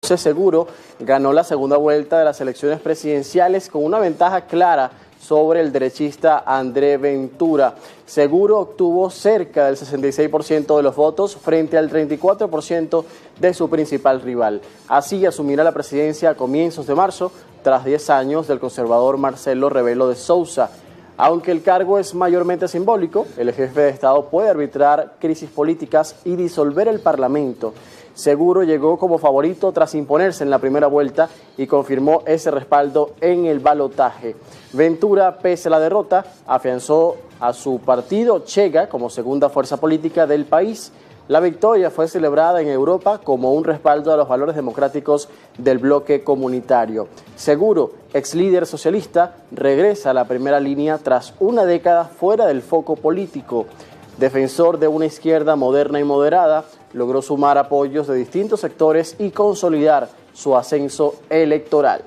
José Seguro ganó la segunda vuelta de las elecciones presidenciales con una ventaja clara sobre el derechista André Ventura. Seguro obtuvo cerca del 66% de los votos frente al 34% de su principal rival. Así asumirá la presidencia a comienzos de marzo, tras 10 años del conservador Marcelo Rebelo de Sousa. Aunque el cargo es mayormente simbólico, el jefe de Estado puede arbitrar crisis políticas y disolver el Parlamento. Seguro llegó como favorito tras imponerse en la primera vuelta y confirmó ese respaldo en el balotaje. Ventura, pese a la derrota, afianzó a su partido Chega como segunda fuerza política del país. La victoria fue celebrada en Europa como un respaldo a los valores democráticos del bloque comunitario. Seguro, ex líder socialista, regresa a la primera línea tras una década fuera del foco político. Defensor de una izquierda moderna y moderada, logró sumar apoyos de distintos sectores y consolidar su ascenso electoral.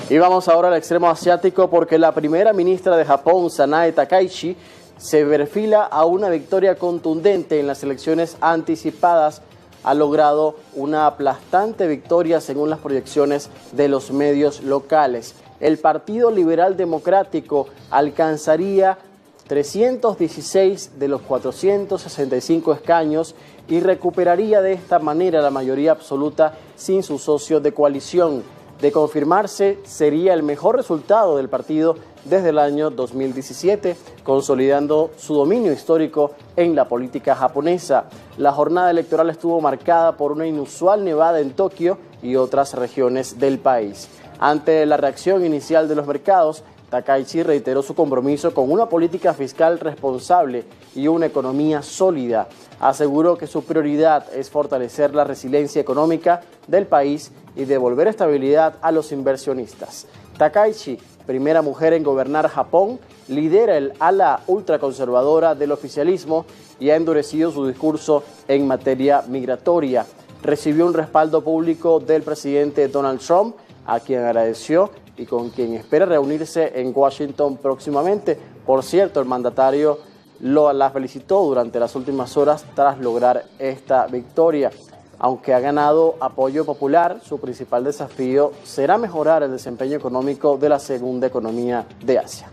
Y vamos ahora al extremo asiático porque la primera ministra de Japón, Sanae Takaichi, se perfila a una victoria contundente en las elecciones anticipadas. Ha logrado una aplastante victoria según las proyecciones de los medios locales. El Partido Liberal Democrático alcanzaría 316 de los 465 escaños y recuperaría de esta manera la mayoría absoluta sin su socio de coalición. De confirmarse, sería el mejor resultado del partido desde el año 2017, consolidando su dominio histórico en la política japonesa. La jornada electoral estuvo marcada por una inusual nevada en Tokio y otras regiones del país. Ante la reacción inicial de los mercados, Takaichi reiteró su compromiso con una política fiscal responsable y una economía sólida. Aseguró que su prioridad es fortalecer la resiliencia económica del país y devolver estabilidad a los inversionistas. Takaichi, primera mujer en gobernar Japón, lidera el ala ultraconservadora del oficialismo y ha endurecido su discurso en materia migratoria. Recibió un respaldo público del presidente Donald Trump, a quien agradeció y con quien espera reunirse en Washington próximamente. Por cierto, el mandatario la felicitó durante las últimas horas tras lograr esta victoria. Aunque ha ganado apoyo popular, su principal desafío será mejorar el desempeño económico de la segunda economía de Asia.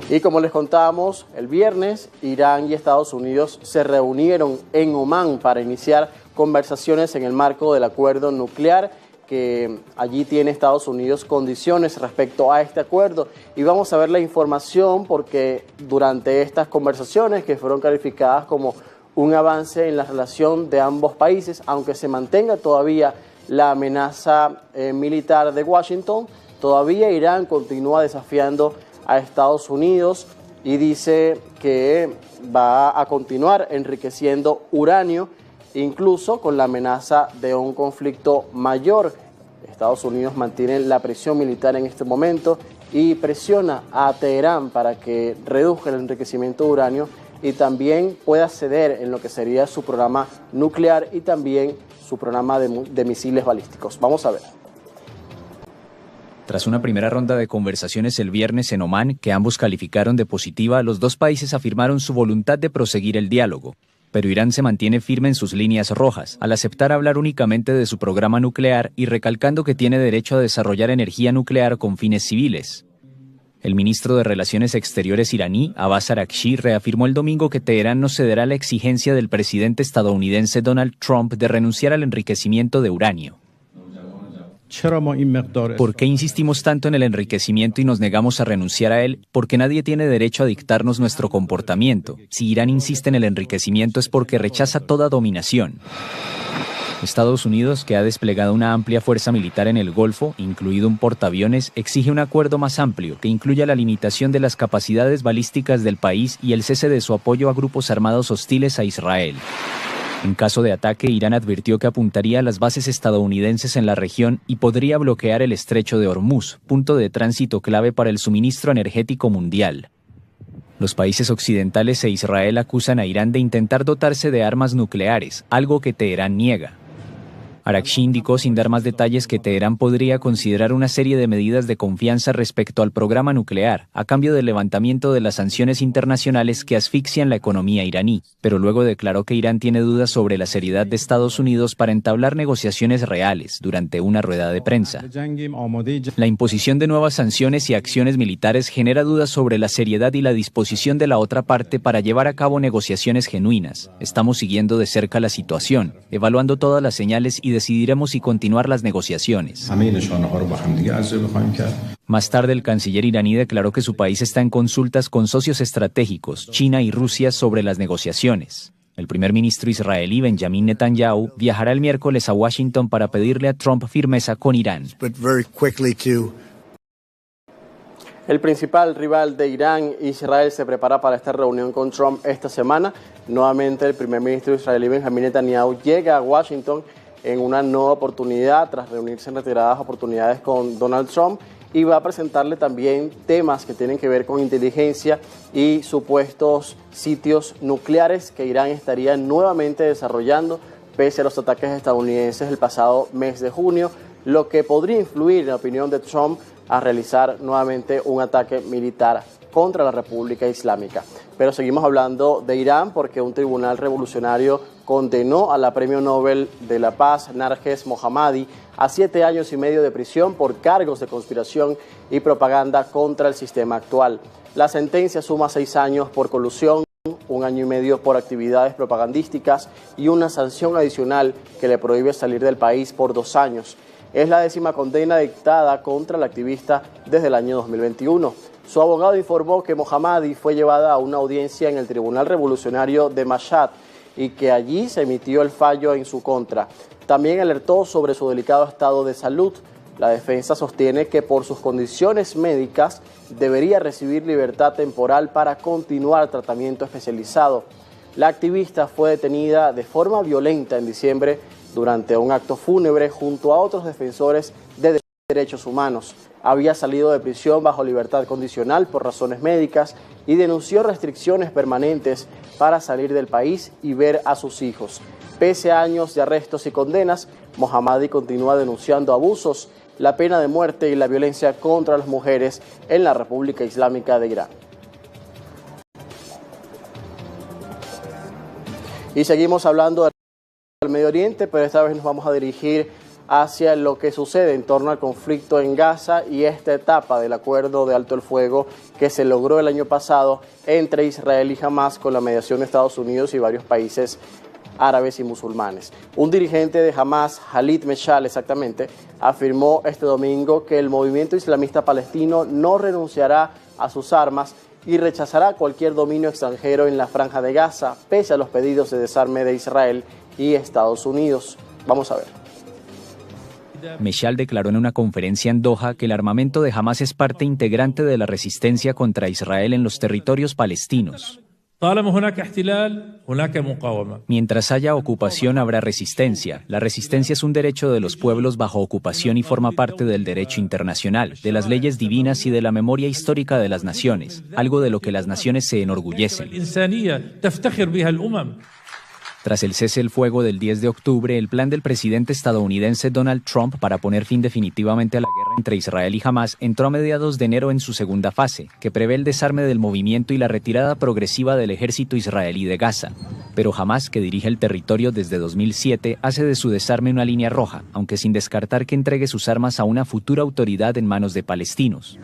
Y como les contábamos, el viernes Irán y Estados Unidos se reunieron en Omán para iniciar conversaciones en el marco del acuerdo nuclear, que allí tiene Estados Unidos condiciones respecto a este acuerdo. Y vamos a ver la información porque durante estas conversaciones, que fueron calificadas como un avance en la relación de ambos países, aunque se mantenga todavía la amenaza militar de Washington, todavía Irán continúa desafiando a Estados Unidos y dice que va a continuar enriqueciendo uranio, incluso con la amenaza de un conflicto mayor. Estados Unidos mantiene la presión militar en este momento y presiona a Teherán para que reduzca el enriquecimiento de uranio y también pueda ceder en lo que sería su programa nuclear y también su programa de misiles balísticos. Vamos a ver. Tras una primera ronda de conversaciones el viernes en Omán, que ambos calificaron de positiva, los dos países afirmaron su voluntad de proseguir el diálogo. Pero Irán se mantiene firme en sus líneas rojas, al aceptar hablar únicamente de su programa nuclear y recalcando que tiene derecho a desarrollar energía nuclear con fines civiles. El ministro de Relaciones Exteriores iraní, Abbas Araghchi, reafirmó el domingo que Teherán no cederá a la exigencia del presidente estadounidense Donald Trump de renunciar al enriquecimiento de uranio. ¿Por qué insistimos tanto en el enriquecimiento y nos negamos a renunciar a él? Porque nadie tiene derecho a dictarnos nuestro comportamiento. Si Irán insiste en el enriquecimiento es porque rechaza toda dominación. Estados Unidos, que ha desplegado una amplia fuerza militar en el Golfo, incluido un portaaviones, exige un acuerdo más amplio que incluya la limitación de las capacidades balísticas del país y el cese de su apoyo a grupos armados hostiles a Israel. En caso de ataque, Irán advirtió que apuntaría a las bases estadounidenses en la región y podría bloquear el estrecho de Hormuz, punto de tránsito clave para el suministro energético mundial. Los países occidentales e Israel acusan a Irán de intentar dotarse de armas nucleares, algo que Teherán niega. Araghchi indicó sin dar más detalles que Teherán podría considerar una serie de medidas de confianza respecto al programa nuclear, a cambio del levantamiento de las sanciones internacionales que asfixian la economía iraní, pero luego declaró que Irán tiene dudas sobre la seriedad de Estados Unidos para entablar negociaciones reales durante una rueda de prensa. La imposición de nuevas sanciones y acciones militares genera dudas sobre la seriedad y la disposición de la otra parte para llevar a cabo negociaciones genuinas. Estamos siguiendo de cerca la situación, evaluando todas las señales y decidiremos si continuar las negociaciones. Más tarde, el canciller iraní declaró que su país está en consultas con socios estratégicos, China y Rusia, sobre las negociaciones. El primer ministro israelí, Benjamin Netanyahu, viajará el miércoles a Washington para pedirle a Trump firmeza con Irán. El principal rival de Irán, Israel, se prepara para esta reunión con Trump esta semana. Nuevamente, el primer ministro israelí, Benjamin Netanyahu, llega a Washington en una nueva oportunidad, tras reunirse en retiradas oportunidades con Donald Trump, y va a presentarle también temas que tienen que ver con inteligencia y supuestos sitios nucleares que Irán estaría nuevamente desarrollando pese a los ataques estadounidenses el pasado mes de junio, lo que podría influir, en la opinión de Trump, a realizar nuevamente un ataque militar contra la República Islámica. Pero seguimos hablando de Irán porque un tribunal revolucionario condenó a la Premio Nobel de la Paz, Narges Mohammadi, a 7 años y medio de prisión por cargos de conspiración y propaganda contra el sistema actual. La sentencia suma 6 años por colusión, 1 año y medio por actividades propagandísticas y una sanción adicional que le prohíbe salir del país por 2 años. Es la 10ª condena dictada contra el activista desde el año 2021. Su abogado informó que Mohammadi fue llevada a una audiencia en el Tribunal Revolucionario de Mashhad y que allí se emitió el fallo en su contra. También alertó sobre su delicado estado de salud. La defensa sostiene que por sus condiciones médicas debería recibir libertad temporal para continuar tratamiento especializado. La activista fue detenida de forma violenta en diciembre durante un acto fúnebre junto a otros defensores de derechos humanos. Había salido de prisión bajo libertad condicional por razones médicas y denunció restricciones permanentes para salir del país y ver a sus hijos. Pese a años de arrestos y condenas, Mohammadi continúa denunciando abusos, la pena de muerte y la violencia contra las mujeres en la República Islámica de Irán. Y seguimos hablando del Medio Oriente, pero esta vez nos vamos a dirigir hacia lo que sucede en torno al conflicto en Gaza y esta etapa del acuerdo de alto el fuego que se logró el año pasado entre Israel y Hamas con la mediación de Estados Unidos y varios países árabes y musulmanes. Un dirigente de Hamas, Khalid Meshal exactamente, afirmó este domingo que el movimiento islamista palestino no renunciará a sus armas y rechazará cualquier dominio extranjero en la Franja de Gaza, pese a los pedidos de desarme de Israel y Estados Unidos. Vamos a ver. Meshal declaró en una conferencia en Doha que el armamento de Hamas es parte integrante de la resistencia contra Israel en los territorios palestinos. Mientras haya ocupación, habrá resistencia. La resistencia es un derecho de los pueblos bajo ocupación y forma parte del derecho internacional, de las leyes divinas y de la memoria histórica de las naciones, algo de lo que las naciones se enorgullecen. Tras el cese el fuego del 10 de octubre, el plan del presidente estadounidense Donald Trump para poner fin definitivamente a la guerra entre Israel y Hamas entró a mediados de enero en su segunda fase, que prevé el desarme del movimiento y la retirada progresiva del ejército israelí de Gaza. Pero Hamas, que dirige el territorio desde 2007, hace de su desarme una línea roja, aunque sin descartar que entregue sus armas a una futura autoridad en manos de palestinos.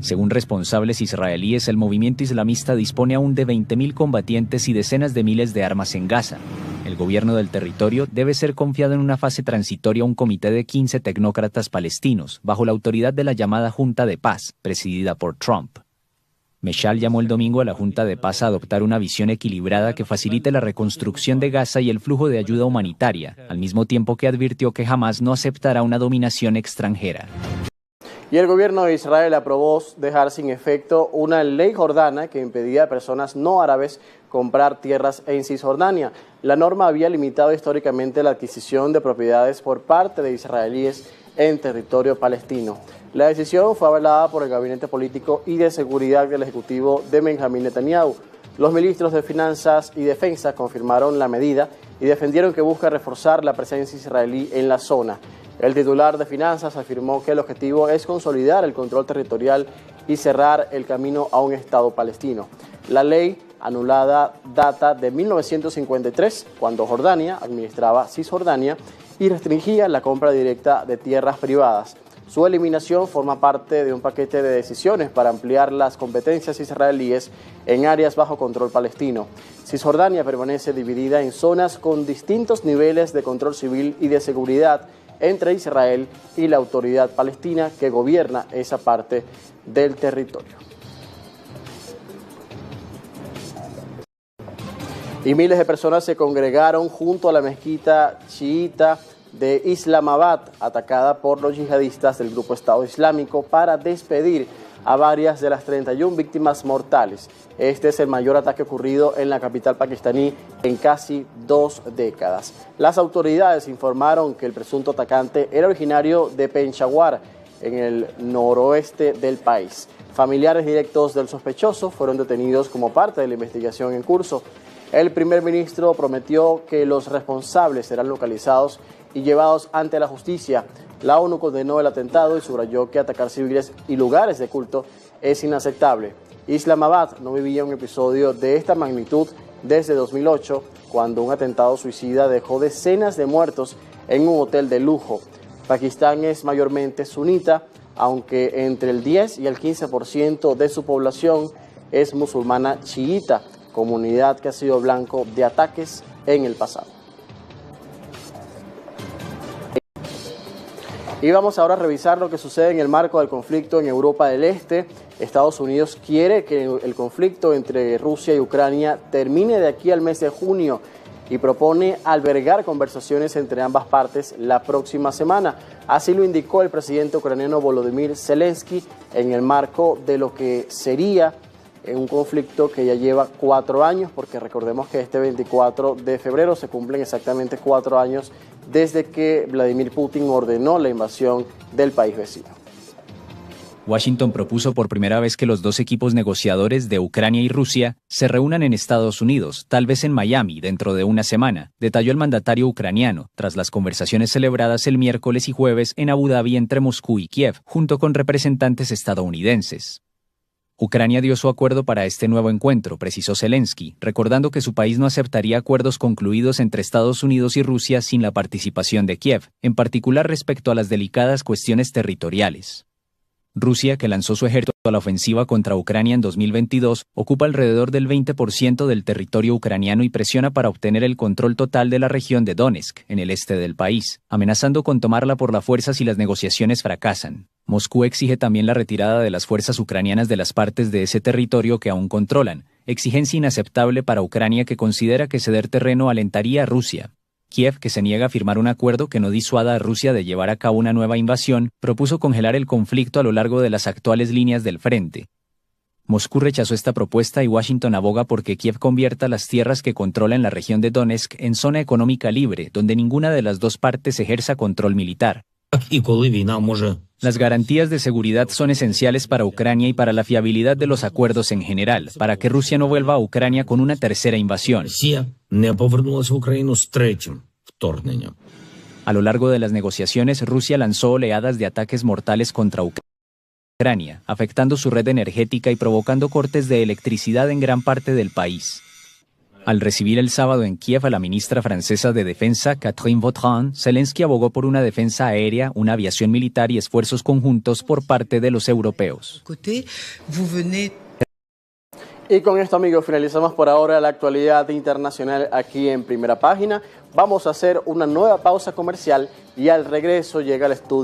Según responsables israelíes, el movimiento islamista dispone aún de 20.000 combatientes y decenas de miles de armas en Gaza. El gobierno del territorio debe ser confiado en una fase transitoria a un comité de 15 tecnócratas palestinos, bajo la autoridad de la llamada Junta de Paz, presidida por Trump. Meshal llamó el domingo a la Junta de Paz a adoptar una visión equilibrada que facilite la reconstrucción de Gaza y el flujo de ayuda humanitaria, al mismo tiempo que advirtió que jamás no aceptará una dominación extranjera. Y el gobierno de Israel aprobó dejar sin efecto una ley jordana que impedía a personas no árabes comprar tierras en Cisjordania. La norma había limitado históricamente la adquisición de propiedades por parte de israelíes en territorio palestino. La decisión fue avalada por el Gabinete Político y de Seguridad del Ejecutivo de Benjamin Netanyahu. Los ministros de Finanzas y Defensa confirmaron la medida y defendieron que busca reforzar la presencia israelí en la zona. El titular de Finanzas afirmó que el objetivo es consolidar el control territorial y cerrar el camino a un Estado palestino. La ley anulada data de 1953, cuando Jordania administraba Cisjordania y restringía la compra directa de tierras privadas. Su eliminación forma parte de un paquete de decisiones para ampliar las competencias israelíes en áreas bajo control palestino. Cisjordania permanece dividida en zonas con distintos niveles de control civil y de seguridad entre Israel y la autoridad palestina que gobierna esa parte del territorio. Y miles de personas se congregaron junto a la mezquita chiita de Islamabad, atacada por los yihadistas del grupo Estado Islámico, para despedir a varias de las 31 víctimas mortales. Este es el mayor ataque ocurrido en la capital pakistaní en casi 2 décadas. Las autoridades informaron que el presunto atacante era originario de Peshawar, en el noroeste del país. Familiares directos del sospechoso fueron detenidos como parte de la investigación en curso. El primer ministro prometió que los responsables serán localizados y llevados ante la justicia. La ONU condenó el atentado y subrayó que atacar civiles y lugares de culto es inaceptable. Islamabad no vivía un episodio de esta magnitud desde 2008, cuando un atentado suicida dejó decenas de muertos en un hotel de lujo. Pakistán es mayormente sunita, aunque entre el 10 y el 15% de su población es musulmana chiita, comunidad que ha sido blanco de ataques en el pasado. Y vamos ahora a revisar lo que sucede en el marco del conflicto en Europa del Este. Estados Unidos quiere que el conflicto entre Rusia y Ucrania termine de aquí al mes de junio y propone albergar conversaciones entre ambas partes la próxima semana. Así lo indicó el presidente ucraniano Volodymyr Zelensky en el marco de lo que sería un conflicto que ya lleva 4 años, porque recordemos que este 24 de febrero se cumplen exactamente 4 años desde que Vladimir Putin ordenó la invasión del país vecino. Washington propuso por primera vez que los dos equipos negociadores de Ucrania y Rusia se reúnan en Estados Unidos, tal vez en Miami, dentro de una semana, detalló el mandatario ucraniano, tras las conversaciones celebradas el miércoles y jueves en Abu Dhabi entre Moscú y Kiev, junto con representantes estadounidenses. Ucrania dio su acuerdo para este nuevo encuentro, precisó Zelensky, recordando que su país no aceptaría acuerdos concluidos entre Estados Unidos y Rusia sin la participación de Kiev, en particular respecto a las delicadas cuestiones territoriales. Rusia, que lanzó su ejército a la ofensiva contra Ucrania en 2022, ocupa alrededor del 20% del territorio ucraniano y presiona para obtener el control total de la región de Donetsk, en el este del país, amenazando con tomarla por la fuerza si las negociaciones fracasan. Moscú exige también la retirada de las fuerzas ucranianas de las partes de ese territorio que aún controlan, exigencia inaceptable para Ucrania que considera que ceder terreno alentaría a Rusia. Kiev, que se niega a firmar un acuerdo que no disuada a Rusia de llevar a cabo una nueva invasión, propuso congelar el conflicto a lo largo de las actuales líneas del frente. Moscú rechazó esta propuesta y Washington aboga porque Kiev convierta las tierras que controla en la región de Donetsk en zona económica libre, donde ninguna de las dos partes ejerza control militar. Las garantías de seguridad son esenciales para Ucrania y para la fiabilidad de los acuerdos en general, para que Rusia no vuelva a Ucrania con una tercera invasión. A lo largo de las negociaciones, Rusia lanzó oleadas de ataques mortales contra Ucrania, afectando su red energética y provocando cortes de electricidad en gran parte del país. Al recibir el sábado en Kiev a la ministra francesa de Defensa, Catherine Vautrin, Zelensky abogó por una defensa aérea, una aviación militar y esfuerzos conjuntos por parte de los europeos. Y con esto, amigos, finalizamos por ahora la actualidad internacional aquí en Primera Página. Vamos a hacer una nueva pausa comercial y al regreso llega al estudio